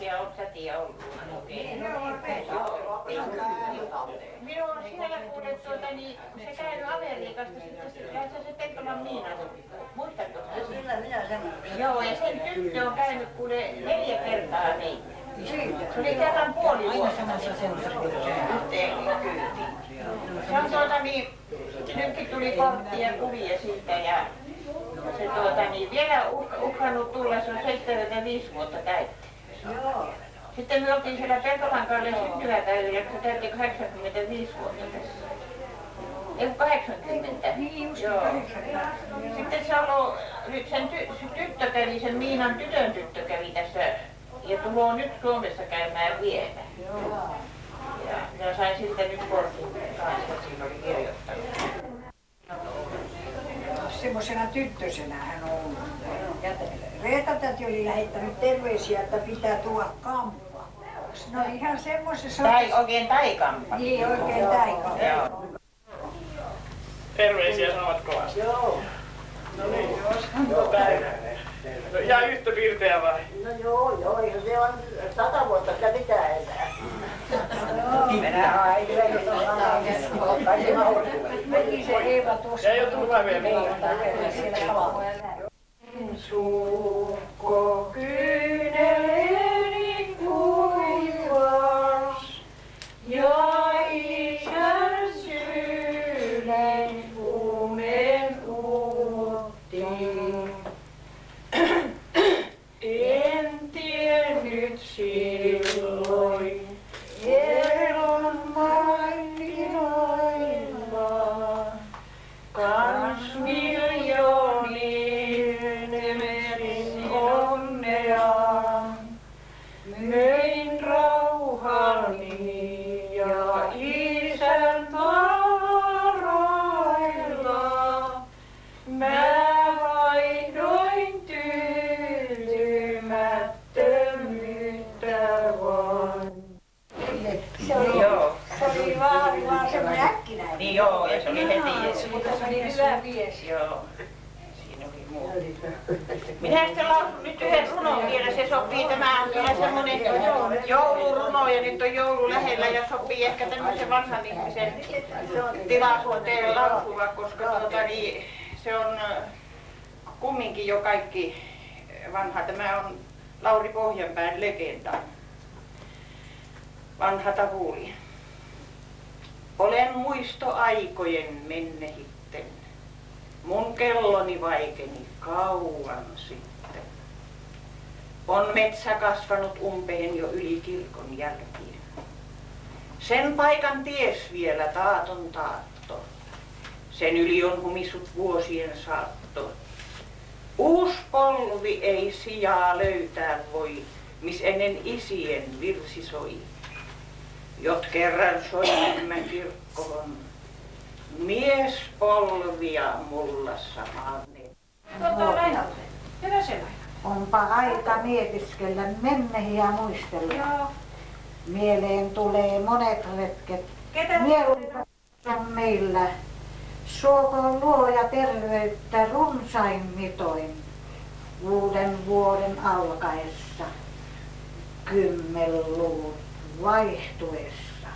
lapsia olet sä tiedä ollut oikein? Minun on siellä kuulet niin se käynyt Amerikasta sitten se Pekkolan Miina. Muistatko sä? Kyllä minä semmoinen. Joo, ja sen tyttö on käynyt kuule 4 kertaa meitä. Se oli kerran puoli vuotta yhteen kyytiin. Se on nytkin tuli kortti ja kuvia siitä ja se vielä uhkannut tulla, se on 75 vuotta täytti. Sitten me oltiin siellä Peltolan Kallen syntymäpäivillä, kun se täytti 85 vuotta tässä. Ei 80. Niin just joo. Sitten se ollut, nyt sen tyttö kävi, sen Miinan tytön tyttö kävi tässä ja tulee nyt Suomessa käymään vielä. Ja sain sitten nyt kortin kanssa, siinä oli kirjoittanut. Semmoisena tyttösenä hän on ollut. Ja Reeta-täti oli lähettänyt terveisiä, että pitää tuoda kamppa. No ihan semmoisessa... Oikein taikamppa. Niin, oikein taikamppa. Joo. Terveisiä sanovat kovasti. Joo. No niin, joo päivänne. No ihan yhtä pirteä vai? No joo, ja se on 100 vuotta sitä pitää elää. Minä aivan meni se Eeva tuossa. Ja ei oo tullut vai vielä? Suukko kyyneleeni kuivas ja isän sydän unen uutti. En tiennyt silloin elon markkinoilla kans miljoonien emerin onnea. Möin rauhani ja isän varoilla. Mä vaihdoin tyytymättömyyttä vaan. Se oli vaan semmoinen äkkinäinen. Niin joo, ja se oli heti. Mutta se oli hyvä mies. Joo, siinä oli muuta. Minä sitten lausun nyt yhden runon vielä, se sopii, tämä on vielä semmoinen jouluruno ja nyt on joulu lähellä ja sopii ehkä tämmöisen vanhan ihmisen tilaisuuteen lausua, koska se on kumminkin jo kaikki vanha. Tämä on Lauri Pohjanpään legenda. Vanha tavuuli. Olen muistoaikojen mennehitten. Mun kelloni vaikeni kauan sitten. On metsä kasvanut umpeen jo yli kirkon jälkien. Sen paikan ties vielä taaton taatto. Sen yli on humissut vuosien saatto. Uus polvi ei sijaa löytää voi, mis ennen isien virsi soi. Jot kerran soimme kirkkoon, miespolvia mullassa maanne. Hyvä sellainen. Onpa aika mietiskellä mennehiä muistella. Joo. Mieleen tulee monet retket. Ketä? Mieluita on meillä. Suokoon luoja terveyttä runsain mitoin. Uuden vuoden alkaessa. Kymmenluvut vaihtuessa.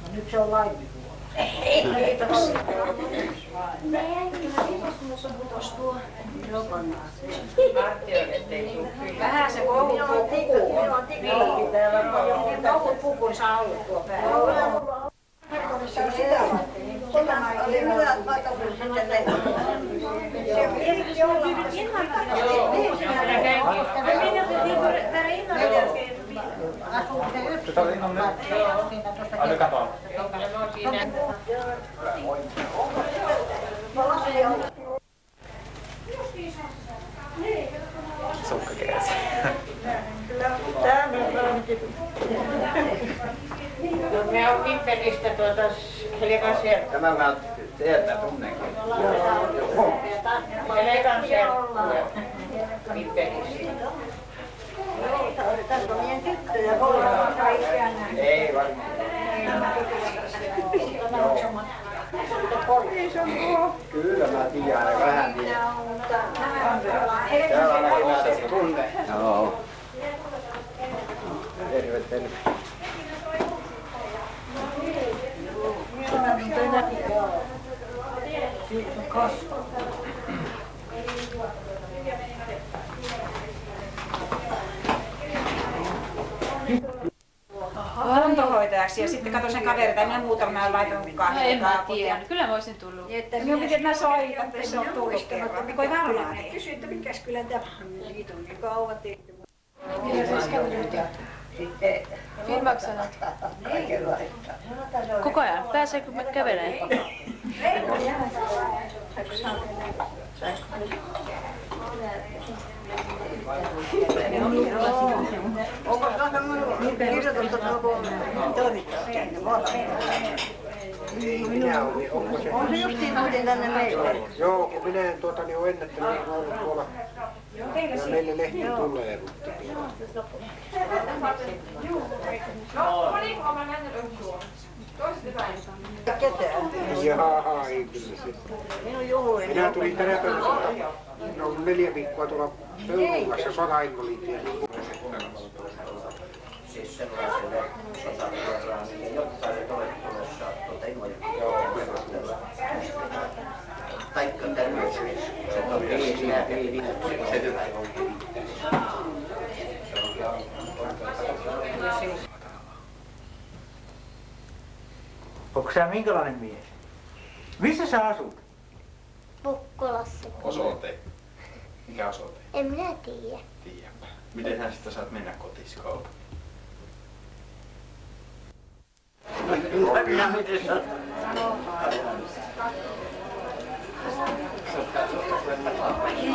No nyt se on Laimivuoro. Kiitos. Vähän se koukut pukunsa ollut tuo päällä. Sukkakeräsi. Me on Pippelistä Helekan serkku. Tämä mä teiltä tunnenkin. Helekan serkku Pippelistä. Tässä on meidän tyttöjä, kolmas kaikkiaan. Ei varmaan. Kyllä mä tiedän, aina vähän tiedän. Täällä ainakin mä tässä tunnen. Joo. Luontohoitajaksi ja sitten katsoin sen kavereita, minä muutaman laitoin mukaan. No en mä tiedä, kyllä mä olisin tullut. Minun piti mä soitan, että se on tullut kerran. Niin kuin varmaan kysyin, että mikäs kyllä tämä siitä on niin kauan tehty. Filmaatko sä nyt? Koko ajan? Pääseekö mä kävelemään? Onko kirjoitettu toimittaja käynyt on se justiin tulin tänne meille. Joo, kun minä en niin ole ennättänyt ollut tuolla. Ja meille lehti tulee. Ketään? Jaa, ei kyllä se. Minä tulin tänä päivänä, no 4 viikkoa tuolla Pöydulassa sotainvaliitien. Siis sellaiselle sotaveteraanille, jotta ei ole tulossa invaliditeettia. Taikka terveysriskit on se hyvä. Onko sä minkälainen mies? Missä sä asut? Pukkolassa. Osoite. Mikä osoite? En minä tiedä. Tiedäpä. Miten sä sitten saat mennä kotiskouluun?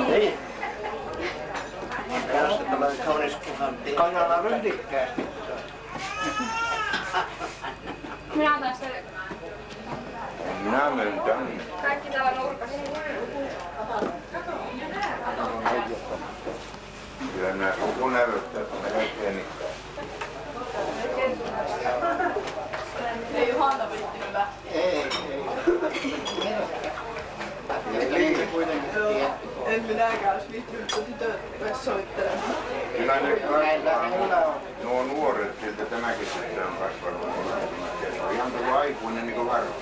Niin. Tässä tällainen kaunis kunhan Kajala ryhdikkäästi. Minä otan se. Minä menen tänne. Kaikki täällä nurkassa. Kyllä nämä sukunäytöt melkein ikään. Ei Juhanta viitti hyvä. Ei. En minäkään olisi viittynyt, kun tytöt soittelemaan. Kyllä ne nuo nuoret, siltä tämäkin sitten on kasvanut. Se on ihan tullut aikuinen niin kuin varmaan.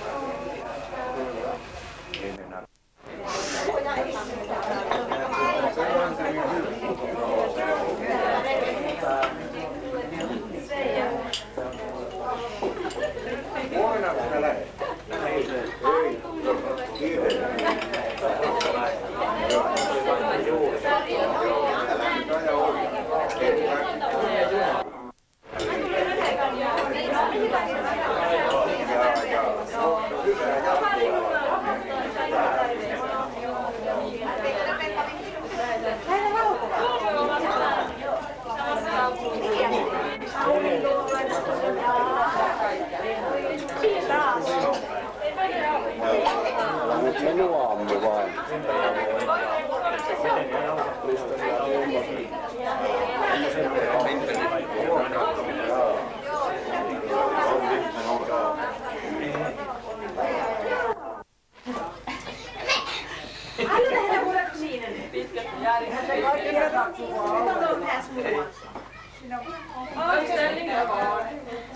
Minuaamme vain.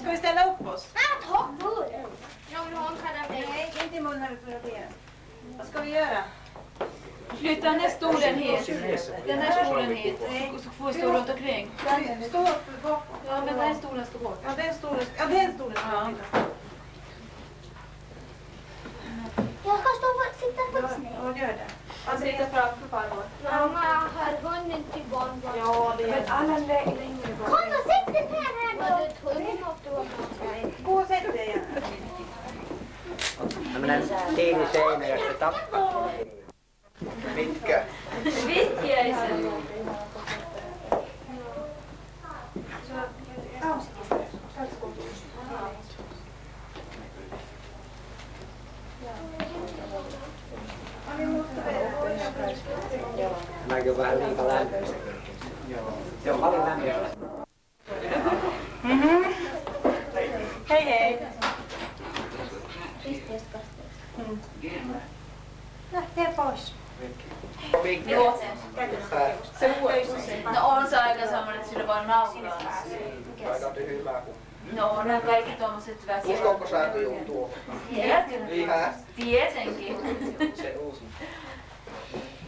Ska vi ställa upp oss? Nej, Inte munnen för att det. Vad ska vi göra? Flytta den här stolen hit. Den här stolen hit. Så får vi stå runt omkring. Stå upp. Ja, men den stolen ska bort. Ja, den stolen ska bort. jag ska stå och sitta på snö. Ja, gör det. Han sitter framför farmor. Mamma har hunden till barnbarn. Ja, det är alla längre. Kom och sätt dig här då. Gå och sätt dig igen. Tämmönen tiiliseinä, jos se tappaa. Mitkä? Vittiäisen. Näkyy vähän liikaa lämpöistä. Se on paljon lämpöistä. Hej, hej. Lähtee pois. Joo. No on se aika semmoinen, että sillä vaan nauraa. Aika tyhmää kun... No, nämä kaikki tuommoiset väsiä. Uskonko sä tuo? Tietenkin. Se uusi.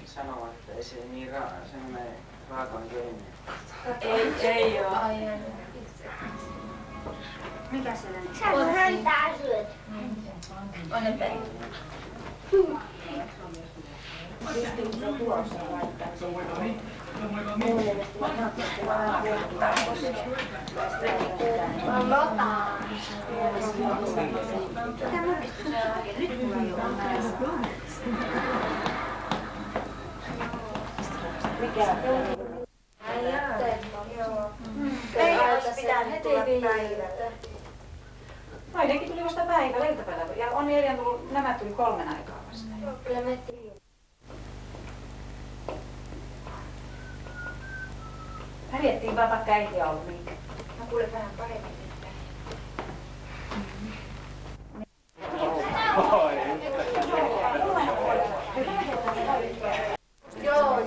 Sanoo, että ei se niin semmoinen raakaan keinen. Ei oo. Mikä sellainen? Sä kun häntää syöt. Onne päin. Ei olisi pitänyt tulla päivältä. Noidenkin tuli vasta päivällä iltapäivällä. Ja on Elian tullut, nämä tuli 3 aikaa vasta. Kyllä me Pärjättiin vaan vaikka äiti ollut niitä. mä kuulen vähän paremmin nyt. Joo.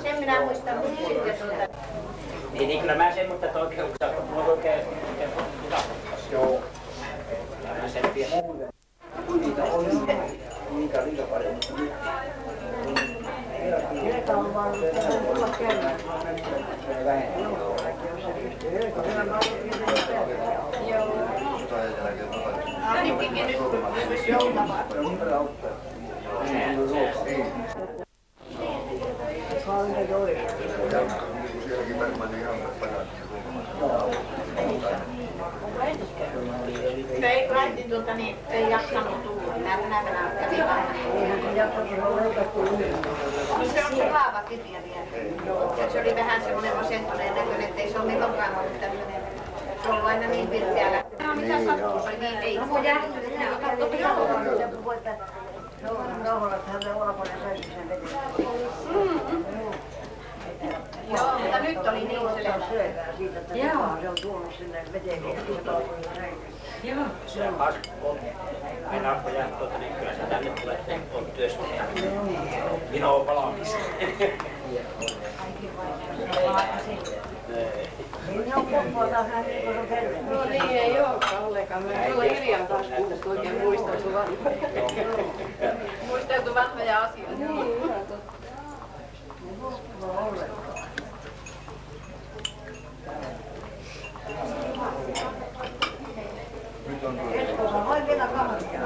Sen minä muistan, mutta sitten Niin kyllä mä sen, mutta oikein mulla oikein joo. Mä sen tiedän. Niitä on niitä liian paljon, mutta nyt. Niitä on vaan tulla kerran. Se vähenee. Joo. Ainakin nyt kun olisi joulava. Ei äiti ei jaksanut tulla. Tänä kävi vähän. Se on kuvaava kirja vielä. Se oli vähän semmoinen masentuneen näköinen, ettei se ole milloinkaan ollut tämmöinen. Se on ollut aina niin pirteällä. No mitä sattuu, se oli niin ei. No järjestetään, katso pitää. Rauhallathan se ulkoinen söisi sen veteen. Joo, mutta nyt oli niin selvä. Syödään siitä, että se on tuonut sinne veteen. Joo. Se on kasvu. Aina kun jää niin kyllä se tänne tulee, että on työstä ja minä olen valmis. Niin on poppoa taas näin, kun on terve. No niin, ei olekaan ollenkaan. Mä en ole Irjan taas kuullut oikein muisteltu vanhoja asioita. Niin, hyvä totta. Eskossa voi vielä kanssia.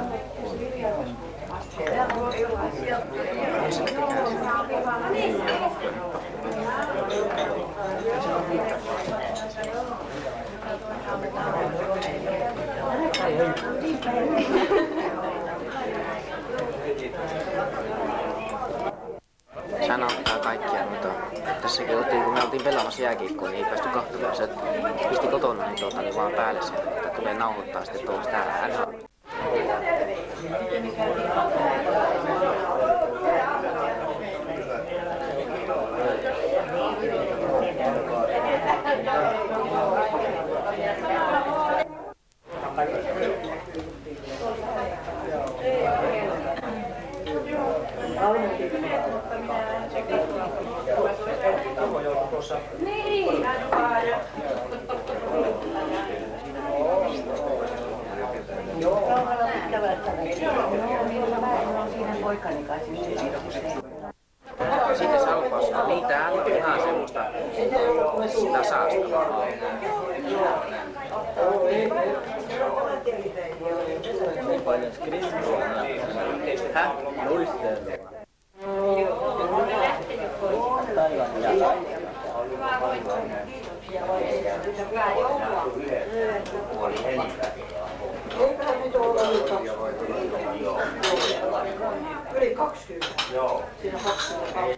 Sehän auttaa kaikkia, mutta tässäkin kun me oltiin pelaamassa jääkiekkoa, niin ei päästy katsomaan. Se pisti kotona niin vaan päälle sieltä, että tulee nauhoittaa sitten tuossa täällä. Niin, Kauhalla pitävästä väliä. Joo, siinä poikani kanssa. Sitten salpaus on niin täällä on ihan semmoista tasasta. Häh? Eiköhän nyt ole yli 20. Yli 20. Joo. Siinä 20.